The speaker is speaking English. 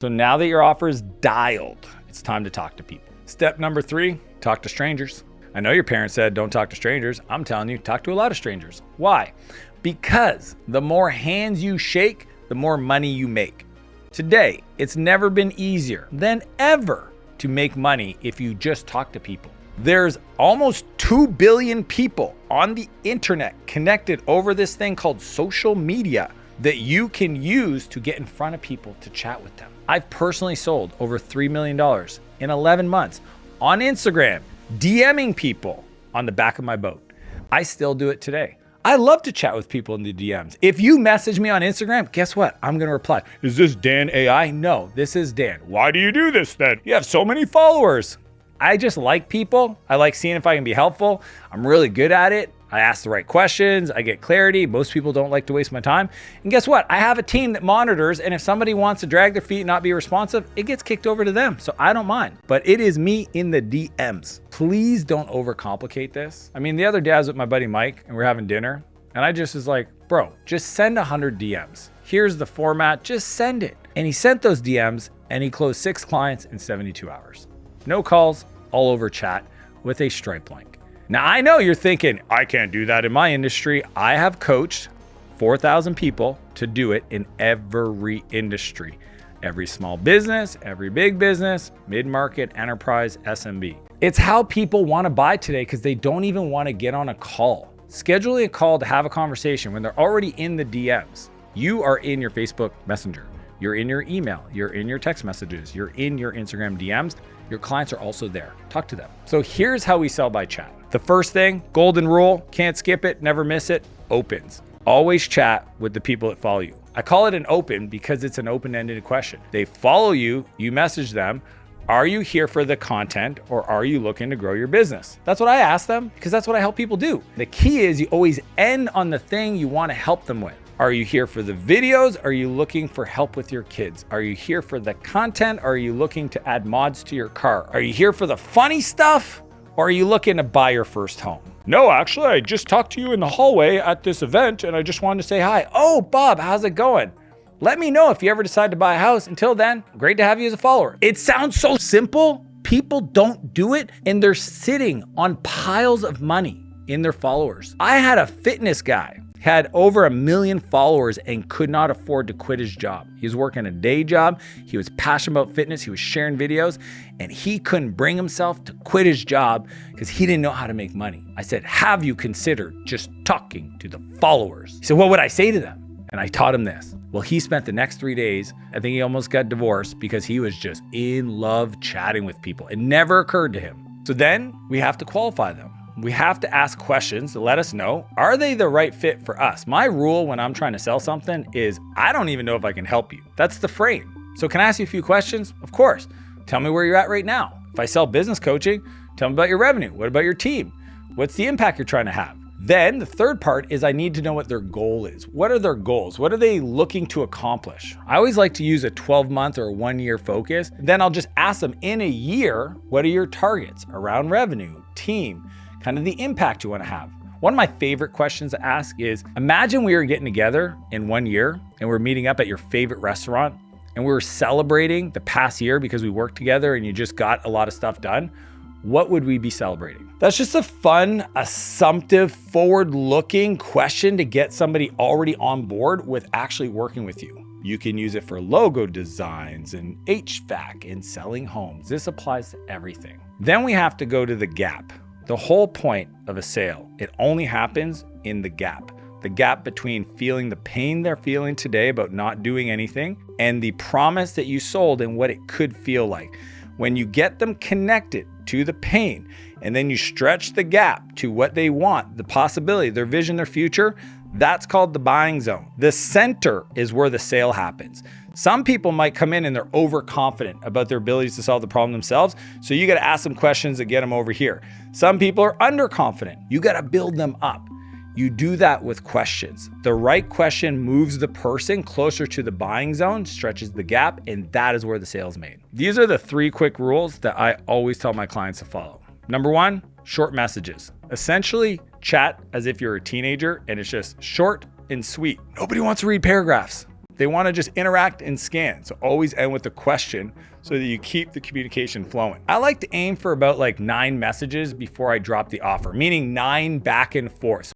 So now that your offer is dialed, it's time to talk to people. Step number 3, talk to strangers. I know your parents said don't talk to strangers. I'm telling you, talk to a lot of strangers. Why? Because the more hands you shake, the more money you make. Today, it's never been easier than ever to make money if you just talk to people. There's almost 2 billion people on the internet connected over this thing called social media that you can use to get in front of people to chat with them. I've personally sold over $3 million in 11 months on Instagram, DMing people on the back of my boat. I still do it today. I love to chat with people in the DMs. If you message me on Instagram, guess what? I'm gonna reply. Is this Dan AI? No, this is Dan. Why do you do this then? You have so many followers. I just like people. I like seeing if I can be helpful. I'm really good at it. I ask the right questions. I get clarity. Most people don't like to waste my time. And guess what? I have a team that monitors, and if somebody wants to drag their feet and not be responsive, it gets kicked over to them. So I don't mind, but it is me in the DMs. Please don't overcomplicate this. I mean, the other day I was with my buddy Mike and we're having dinner, and I just was like, bro, just send 100 DMs. Here's the format, just send it. And he sent those DMs and he closed 6 clients in 72 hours. No calls, all over chat with a Stripe link. Now, I know you're thinking, I can't do that in my industry. I have coached 4,000 people to do it in every industry. Every small business, every big business, mid-market, enterprise, SMB. It's how people want to buy today because they don't even want to get on a call. Scheduling a call to have a conversation when they're already in the DMs. You are in your Facebook Messenger. You're in your email. You're in your text messages. You're in your Instagram DMs. Your clients are also there. Talk to them. So here's how we sell by chat. The first thing, golden rule, can't skip it, never miss it, opens. Always chat with the people that follow you. I call it an open because it's an open-ended question. They follow you, you message them. Are you here for the content or are you looking to grow your business? That's what I ask them because that's what I help people do. The key is you always end on the thing you want to help them with. Are you here for the videos? Are you looking for help with your kids? Are you here for the content? Are you looking to add mods to your car? Are you here for the funny stuff? Or are you looking to buy your first home? No, actually, I just talked to you in the hallway at this event and I just wanted to say hi. Oh, Bob, how's it going? Let me know if you ever decide to buy a house. Until then, great to have you as a follower. It sounds so simple. People don't do it and they're sitting on piles of money in their followers. I had a fitness guy, had over 1 million followers and could not afford to quit his job. He was working a day job. He was passionate about fitness. He was sharing videos and he couldn't bring himself to quit his job because he didn't know how to make money. I said, have you considered just talking to the followers? He said, what would I say to them? And I taught him this. Well, he spent the next 3 days, I think he almost got divorced because he was just in love chatting with people. It never occurred to him. So then we have to qualify them. We have to ask questions to let us know, are they the right fit for us? My rule when I'm trying to sell something is I don't even know if I can help you. That's the frame. So can I ask you a few questions? Of course. Tell me where you're at right now. If I sell business coaching, tell me about your revenue. What about your team? What's the impact you're trying to have? Then the third part is I need to know what their goal is. What are their goals? What are they looking to accomplish? I always like to use a 12-month or a 1-year focus. Then I'll just ask them in a year, what are your targets around revenue, team, kind of the impact you want to have? One of my favorite questions to ask is, imagine we were getting together in 1 year and we're meeting up at your favorite restaurant and we were celebrating the past year because we worked together and you just got a lot of stuff done. What would we be celebrating? That's just a fun, assumptive, forward-looking question to get somebody already on board with actually working with you. You can use it for logo designs and HVAC and selling homes. This applies to everything. Then we have to go to the gap. The whole point of a sale, it only happens in the gap. The gap between feeling the pain they're feeling today about not doing anything and the promise that you sold and what it could feel like. When you get them connected to the pain and then you stretch the gap to what they want, the possibility, their vision, their future, that's called the buying zone. The center is where the sale happens. Some people might come in and they're overconfident about their abilities to solve the problem themselves. So you got to ask them questions that get them over here. Some people are underconfident. You got to build them up. You do that with questions. The right question moves the person closer to the buying zone, stretches the gap, and that is where the sale is made. These are the 3 quick rules that I always tell my clients to follow. Number 1, short messages. Essentially, chat as if you're a teenager and it's just short and sweet. Nobody wants to read paragraphs. They want to just interact and scan. So always end with a question so that you keep the communication flowing. I like to aim for about like 9 messages before I drop the offer, meaning 9 back and forth.